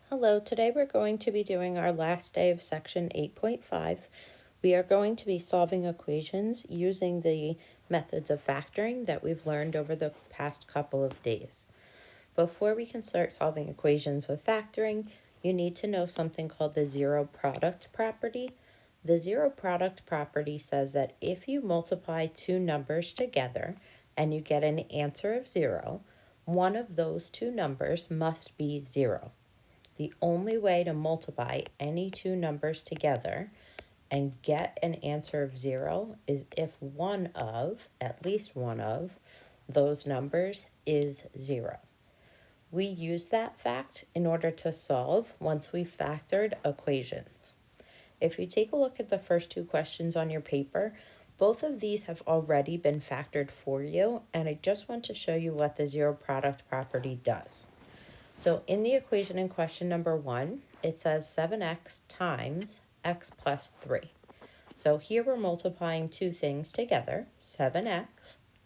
Hello, today we're going to be doing our last day of section 8.5. We are going to be solving equations using the methods of factoring that we've learned over the past couple of days. Before we can start solving equations with factoring, you need to know something called the zero product property. The zero product property says that if you multiply two numbers together and you get an answer of 0, one of those two numbers must be 0. The only way to multiply any two numbers together and get an answer of 0 is if at least one of, those numbers is 0. We use that fact in order to solve once we've factored equations. If you take a look at the first two questions on your paper, both of these have already been factored for you, and I just want to show you what the zero product property does. So in the equation in question number 1, it says 7x times x plus 3. So here we're multiplying two things together, 7x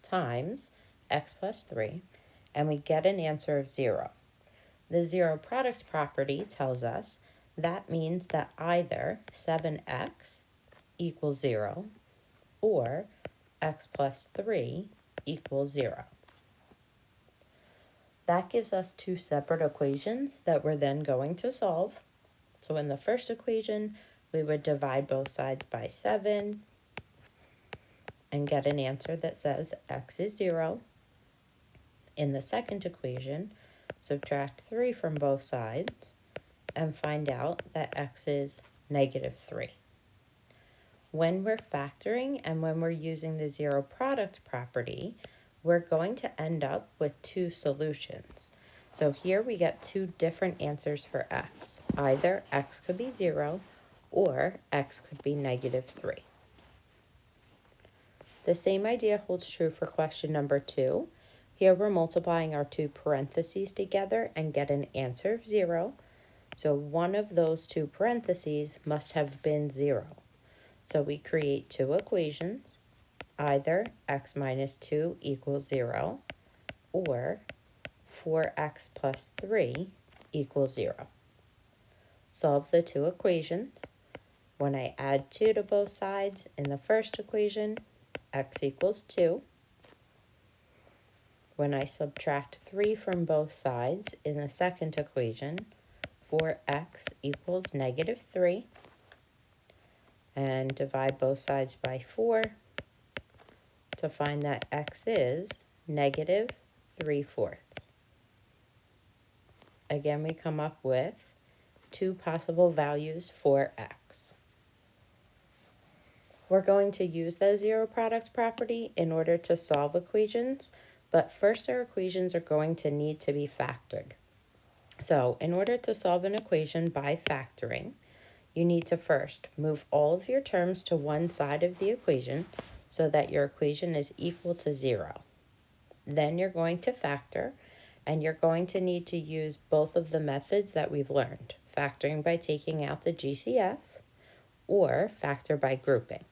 times x plus 3, and we get an answer of 0. The zero product property tells us that means that either 7x equals 0 or x plus 3 equals 0. That gives us two separate equations that we're then going to solve. So in the first equation, we would divide both sides by 7 and get an answer that says x is 0. In the second equation, subtract 3 from both sides and find out that x is negative 3. When we're factoring and when we're using the zero product property, we're going to end up with two solutions. So here we get two different answers for x. Either x could be 0 or x could be negative 3. The same idea holds true for question number 2. Here we're multiplying our two parentheses together and get an answer of 0. So one of those two parentheses must have been 0. So we create two equations, either x minus 2 equals 0 or 4x plus 3 equals 0. Solve the two equations. When I add 2 to both sides in the first equation, x equals 2. When I subtract 3 from both sides in the second equation, 4x equals negative 3. And divide both sides by 4 to find that x is negative 3/4. Again, we come up with two possible values for x. We're going to use the zero product property in order to solve equations, but first our equations are going to need to be factored. So in order to solve an equation by factoring, you need to first move all of your terms to one side of the equation so that your equation is equal to 0. Then you're going to factor, and you're going to need to use both of the methods that we've learned, factoring by taking out the GCF or factor by grouping.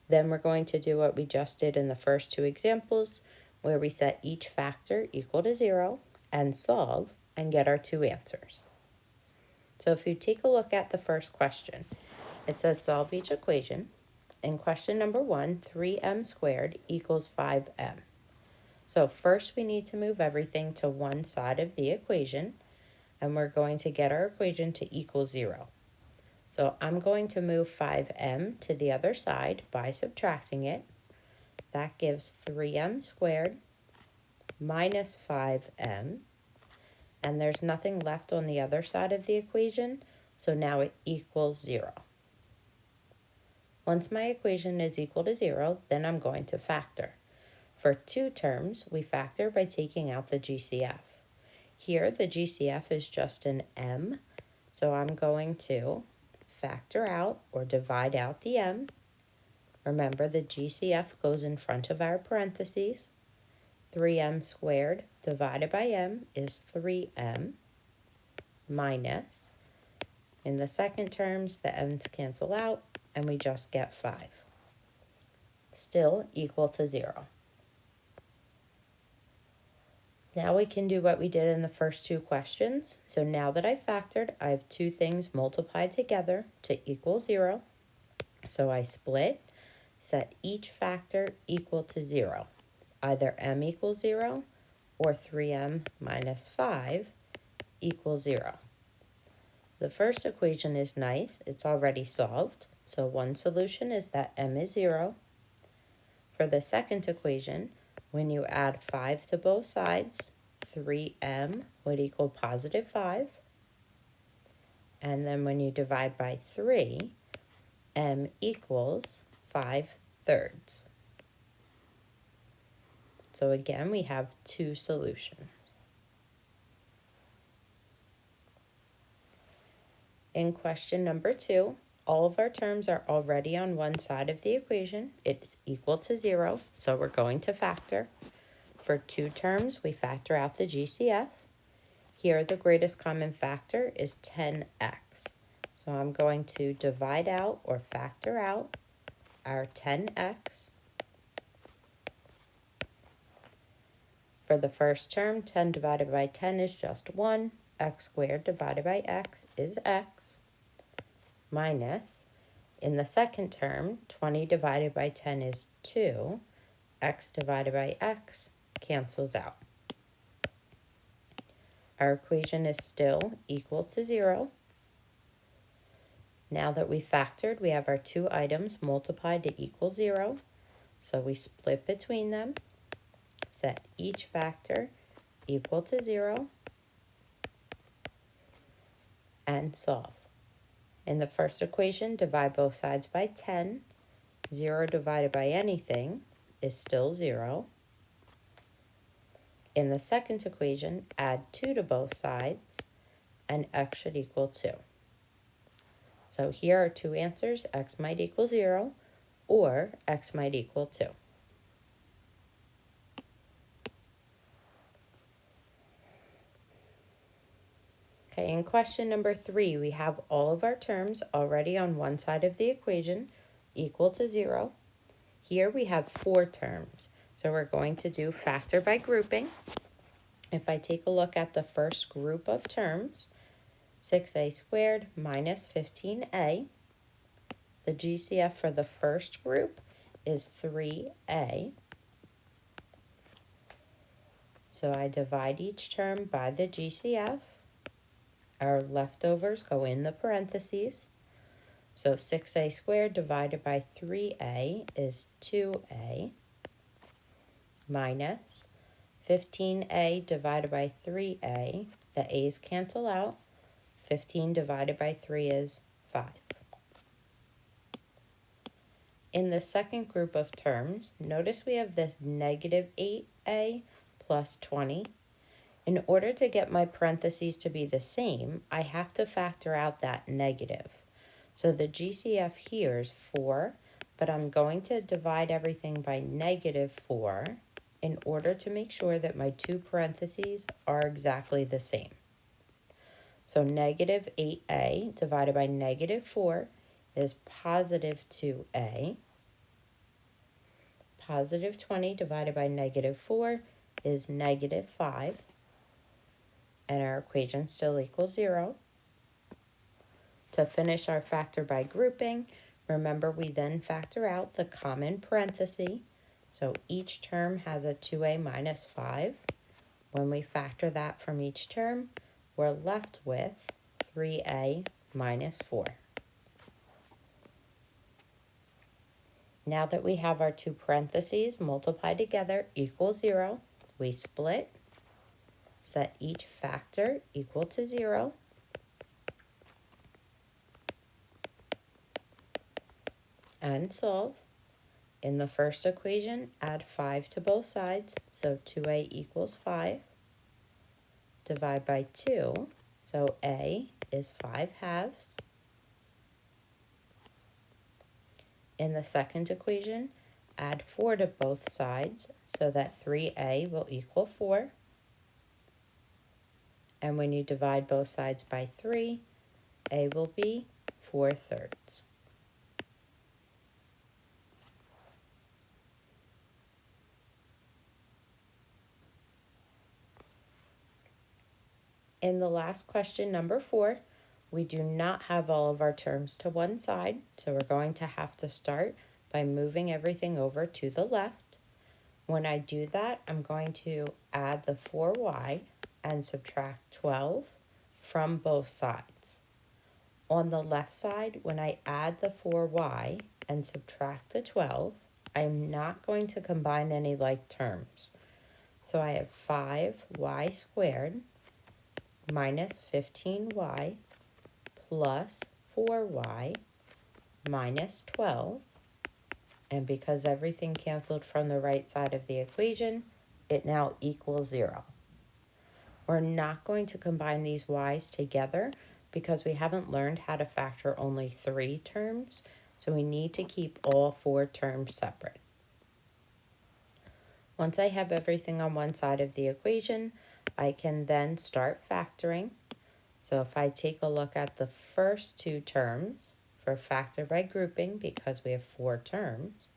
Then we're going to do what we just did in the first two examples, where we set each factor equal to 0 and solve and get our two answers. So if you take a look at the first question, it says solve each equation. In question number 1, 3m squared equals 5m. So first we need to move everything to one side of the equation, and we're going to get our equation to equal 0. So I'm going to move 5m to the other side by subtracting it. That gives 3m squared minus 5m, and there's nothing left on the other side of the equation, so now it equals 0. Once my equation is equal to 0, then I'm going to factor. For two terms, we factor by taking out the GCF. Here, the GCF is just an m, so I'm going to factor out or divide out the m. Remember, the GCF goes in front of our parentheses. 3m squared divided by m is 3m minus, in the second terms, the m's cancel out, and we just get 5. Still equal to 0. Now we can do what we did in the first two questions. So now that I've factored, I have two things multiplied together to equal 0. So I split, set each factor equal to 0. Either m equals 0 or 3m minus 5 equals 0. The first equation is nice. It's already solved. So one solution is that m is 0. For the second equation, when you add 5 to both sides, 3m would equal positive 5. And then when you divide by 3, m equals 5/3. So again, we have two solutions. In question number 2, all of our terms are already on one side of the equation. It's equal to 0, so we're going to factor. For two terms, we factor out the GCF. Here, the greatest common factor is 10x. So I'm going to divide out or factor out our 10x. For the first term, 10 divided by 10 is just 1. X squared divided by x is x. Minus, in the second term, 20 divided by 10 is 2. X divided by x cancels out. Our equation is still equal to 0. Now that we factored, we have our two items multiplied to equal 0. So we split between them, set each factor equal to 0, and solve. In the first equation, divide both sides by 10. 0 divided by anything is still 0. In the second equation, add 2 to both sides, and x should equal 2. So here are two answers. X might equal 0, or x might equal 2. Okay, in question number 3, we have all of our terms already on one side of the equation, equal to 0. Here we have 4 terms, so we're going to do factor by grouping. If I take a look at the first group of terms, 6a squared minus 15a, the GCF for the first group is 3a. So I divide each term by the GCF. Our leftovers go in the parentheses. So 6a squared divided by 3a is 2a minus 15a divided by 3a. The a's cancel out. 15 divided by 3 is 5. In the second group of terms, notice we have this negative 8a plus 20. In order to get my parentheses to be the same, I have to factor out that negative. So the GCF here is 4, but I'm going to divide everything by negative 4 in order to make sure that my two parentheses are exactly the same. So negative 8a divided by negative 4 is positive 2a. Positive 20 divided by negative 4 is negative 5. And our equation still equals 0. To finish our factor by grouping, remember we then factor out the common parenthesis. So each term has a 2a minus 5. When we factor that from each term, we're left with 3a minus 4. Now that we have our two parentheses multiplied together equals 0, we split, set each factor equal to 0, and solve. In the first equation, add 5 to both sides, so 2a equals 5. Divide by 2, so a is 5/2. In the second equation, add 4 to both sides, so that 3a will equal 4. And when you divide both sides by 3, a will be 4/3. In the last question, number 4, we do not have all of our terms to one side, so we're going to have to start by moving everything over to the left. When I do that, I'm going to add the 4y and subtract 12 from both sides. On the left side, when I add the 4y and subtract the 12, I'm not going to combine any like terms. So I have 5y squared minus 15y plus 4y minus 12. And because everything canceled from the right side of the equation, it now equals 0. We're not going to combine these y's together because we haven't learned how to factor only 3 terms, so we need to keep all 4 terms separate. Once I have everything on one side of the equation, I can then start factoring. So if I take a look at the first 2 terms for factor by grouping, because we have 4 terms,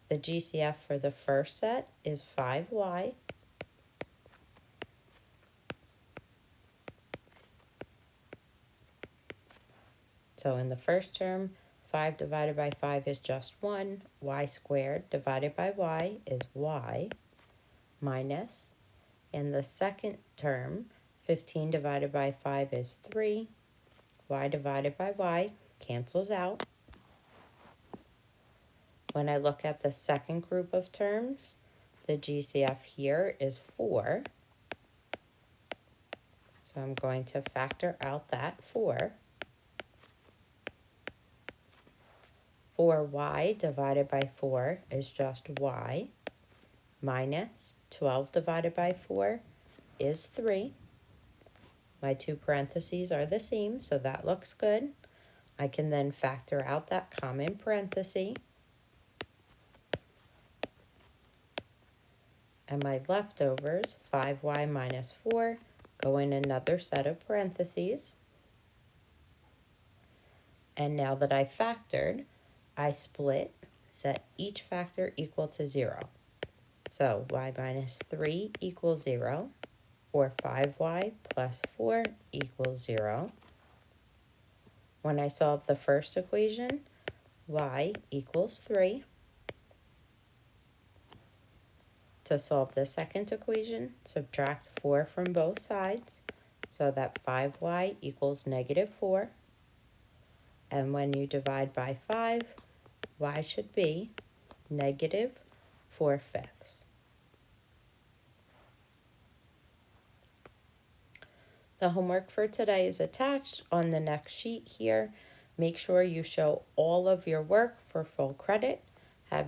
the GCF for the first set is 5y. So in the first term, 5 divided by 5 is just 1. Y squared divided by y is y minus. In the second term, 15 divided by 5 is 3. Y divided by y cancels out. When I look at the second group of terms, the GCF here is 4. So I'm going to factor out that 4. 4y divided by 4 is just y minus 12 divided by 4 is 3. My 2 parentheses are the same, so that looks good. I can then factor out that common parenthesis. And my leftovers, 5y minus 4, go in another set of parentheses. And now that I factored, I split, set each factor equal to 0. So y minus 3 equals 0, or 5y plus 4 equals 0. When I solve the first equation, y equals 3. To solve the second equation, subtract 4 from both sides, so that 5y equals negative 4. And when you divide by 5, y should be negative 4/5. The homework for today is attached on the next sheet here. Make sure you show all of your work for full credit.